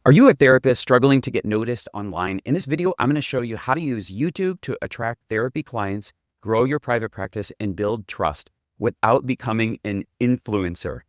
Are you a therapist struggling to get noticed online? In this video, I'm going to show you how to use YouTube to attract therapy clients, grow your private practice, and build trust without becoming an influencer.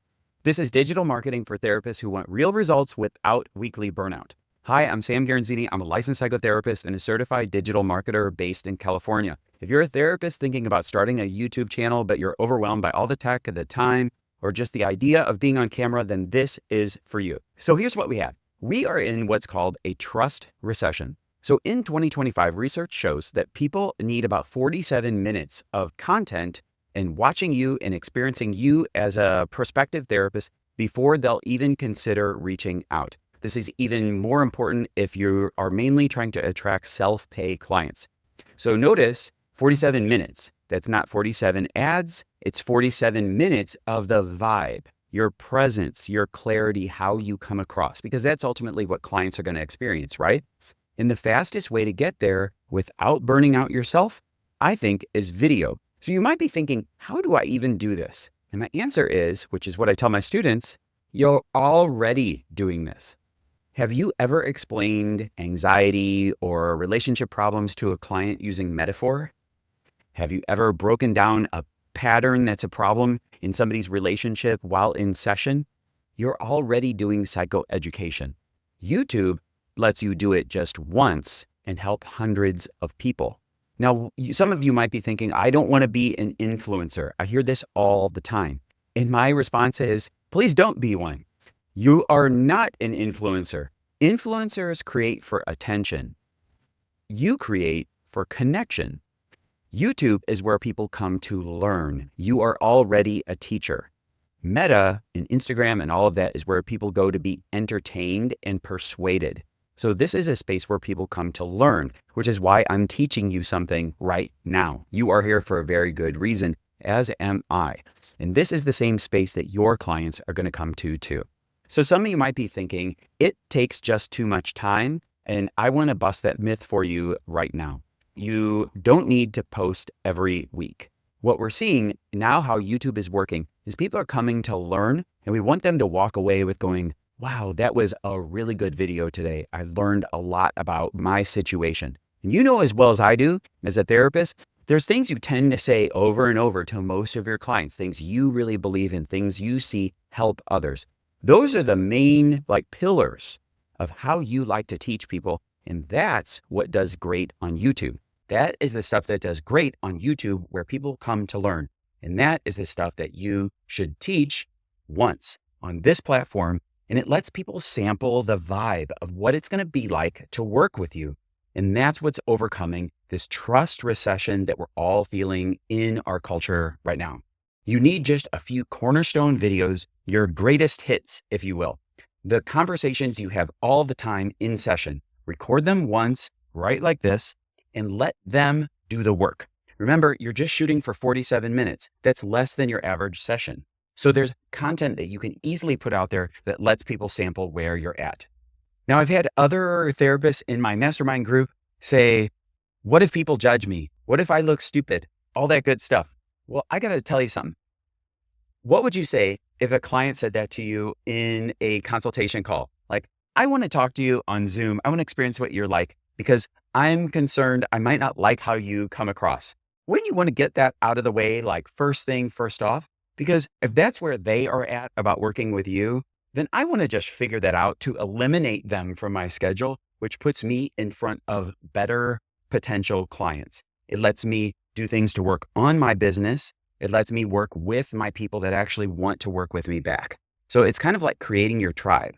This is digital marketing for therapists who want real results without weekly burnout. Hi, I'm Sam Garanzini. I'm a licensed psychotherapist and a certified digital marketer based in California. If you're a therapist thinking about starting a YouTube channel, but you're overwhelmed by all the tech and the time, or just the idea of being on camera, then this is for you. So here's what we have. We are in what's called a trust recession. So in 2025, research shows that people need about 47 minutes of content and watching you and experiencing you as a prospective therapist before they'll even consider reaching out. This is even more important if you are mainly trying to attract self-pay clients. So notice 47 minutes. That's not 47 ads. It's 47 minutes of the vibe, your presence, your clarity, how you come across, because that's ultimately what clients are going to experience, right? And the fastest way to get there without burning out yourself, I think, is video. So you might be thinking, how do I even do this? And my answer is, which is what I tell my students, you're already doing this. Have you ever explained anxiety or relationship problems to a client using metaphor? Have you ever broken down a pattern that's a problem in somebody's relationship while in session? You're already doing psychoeducation. YouTube lets you do it just once and help hundreds of people. Now, some of you might be thinking, I don't want to be an influencer. I hear this all the time. And my response is, please don't be one. You are not an influencer. Influencers create for attention. You create for connection. YouTube is where people come to learn. You are already a teacher. Meta and Instagram and all of that is where people go to be entertained and persuaded. So this is a space where people come to learn, which is why I'm teaching you something right now. You are here for a very good reason, as am I. And this is the same space that your clients are going to come to too. So some of you might be thinking, it takes just too much time, and I want to bust that myth for you right now. You don't need to post every week. What we're seeing now, how YouTube is working, is people are coming to learn, and we want them to walk away with going, wow, that was a really good video today. I learned a lot about my situation. And you know as well as I do, as a therapist, there's things you tend to say over and over to most of your clients, things you really believe in, things you see help others. Those are the main pillars of how you like to teach people. And that's what does great on YouTube. That is the stuff that does great on YouTube where people come to learn. And that is the stuff that you should teach once on this platform. And it lets people sample the vibe of what it's going to be like to work with you. And that's what's overcoming this trust recession that we're all feeling in our culture right now. You need just a few cornerstone videos, your greatest hits, if you will. The conversations you have all the time in session. Record them once, right like this, and let them do the work. Remember, you're just shooting for 47 minutes. That's less than your average session. So there's content that you can easily put out there that lets people sample where you're at. Now, I've had other therapists in my mastermind group say, what if people judge me? What if I look stupid? All that good stuff. Well, I got to tell you something. What would you say if a client said that to you in a consultation call? Like, I want to talk to you on Zoom. I want to experience what you're like because I'm concerned I might not like how you come across. Wouldn't you want to get that out of the way, like first thing, first off? Because if that's where they are at about working with you, then I want to just figure that out to eliminate them from my schedule, which puts me in front of better potential clients. It lets me do things to work on my business. It lets me work with my people that actually want to work with me back. So it's kind of like creating your tribe.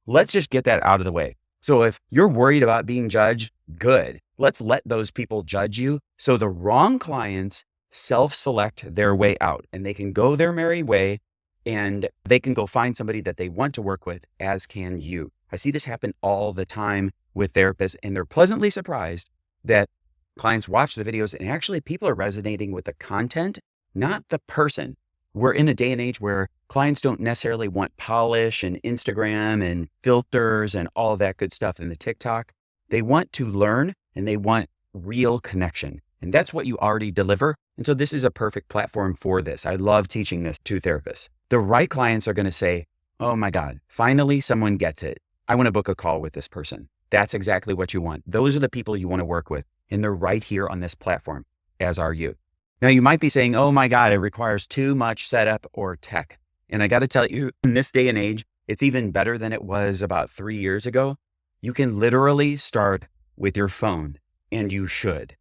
Let's just get that out of the way. So if you're worried about being judged, good. Let's let those people judge you so the wrong clients self-select their way out and they can go their merry way and they can go find somebody that they want to work with, as can you. I see this happen all the time with therapists, and they're pleasantly surprised that clients watch the videos and actually people are resonating with the content, not the person. We're in a day and age where clients don't necessarily want polish and Instagram and filters and all of that good stuff in the TikTok. They want to learn and they want real connection. And that's what you already deliver. And so this is a perfect platform for this. I love teaching this to therapists. The right clients are going to say, oh my God, finally someone gets it. I want to book a call with this person. That's exactly what you want. Those are the people you want to work with, and they're right here on this platform, as are you. Now, you might be saying, oh my God, it requires too much setup or tech. And I got to tell you, in this day and age, it's even better than it was about 3 years ago. You can literally start with your phone, and you should.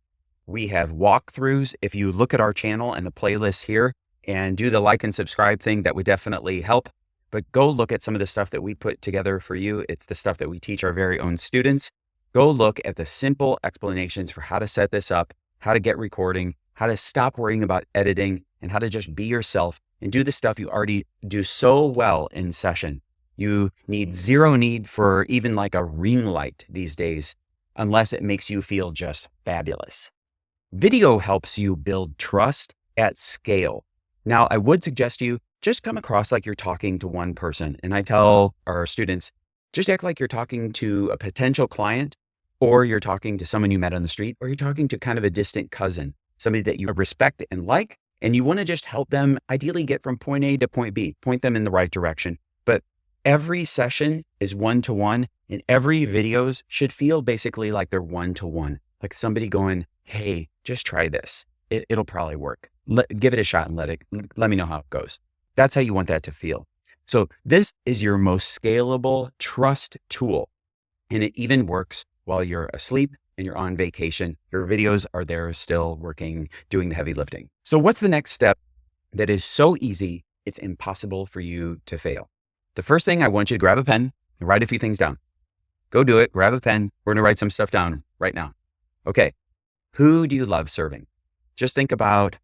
We have walkthroughs. If you look at our channel and the playlist here and do the like and subscribe thing, that would definitely help. But go look at some of the stuff that we put together for you. It's the stuff that we teach our very own students. Go look at the simple explanations for how to set this up, how to get recording, how to stop worrying about editing, and how to just be yourself and do the stuff you already do so well in session. You need zero need for even like a ring light these days, unless it makes you feel just fabulous. Video helps you build trust at scale. Now, I would suggest you just come across like you're talking to one person. And I tell our students, just act like you're talking to a potential client, or you're talking to someone you met on the street, or you're talking to kind of a distant cousin, somebody that you respect and like, and you want to just help them ideally get from point A to point B, point them in the right direction. But every session is one-to-one, and every videos should feel basically like they're one-to-one, like somebody going, hey, just try this. It'll probably work. Give it a shot and let me know how it goes. That's how you want that to feel. So this is your most scalable trust tool. And it even works while you're asleep and you're on vacation. Your videos are there still working, doing the heavy lifting. So what's the next step that is so easy, it's impossible for you to fail? The first thing, I want you to grab a pen and write a few things down. Go do it. Grab a pen. We're going to write some stuff down right now. Okay. Who do you love serving? Just think about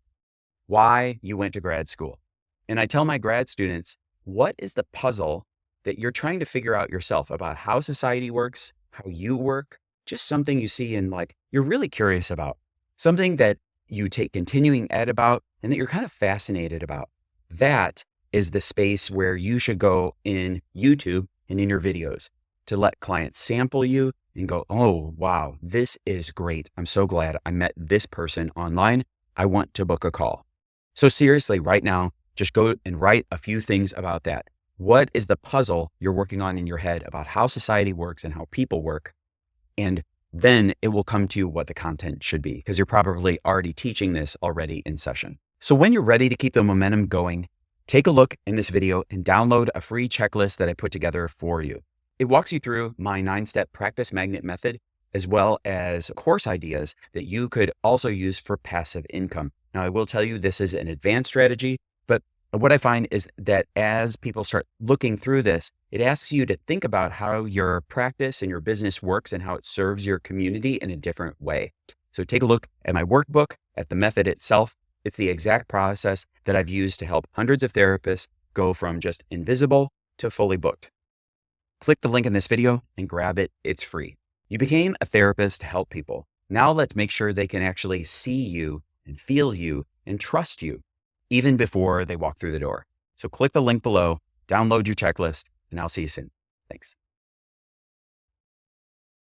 why you went to grad school. And I tell my grad students, what is the puzzle that you're trying to figure out yourself about how society works, how you work, just something you see and like, you're really curious about, something that you take continuing ed about and that you're kind of fascinated about. That is the space where you should go in YouTube and in your videos to let clients sample you and go, oh, wow, this is great. I'm so glad I met this person online. I want to book a call. So seriously, right now, just go and write a few things about that. What is the puzzle you're working on in your head about how society works and how people work? And then it will come to you what the content should be, because you're probably already teaching this already in session. So when you're ready to keep the momentum going, take a look in this video and download a free checklist that I put together for you. It walks you through my 9-step practice magnet method, as well as course ideas that you could also use for passive income. Now, I will tell you, this is an advanced strategy, but what I find is that as people start looking through this, it asks you to think about how your practice and your business works and how it serves your community in a different way. So take a look at my workbook, at the method itself. It's the exact process that I've used to help hundreds of therapists go from just invisible to fully booked. Click the link in this video and grab it. It's free. You became a therapist to help people. Now let's make sure they can actually see you and feel you and trust you even before they walk through the door. So click the link below, download your checklist, and I'll see you soon. Thanks.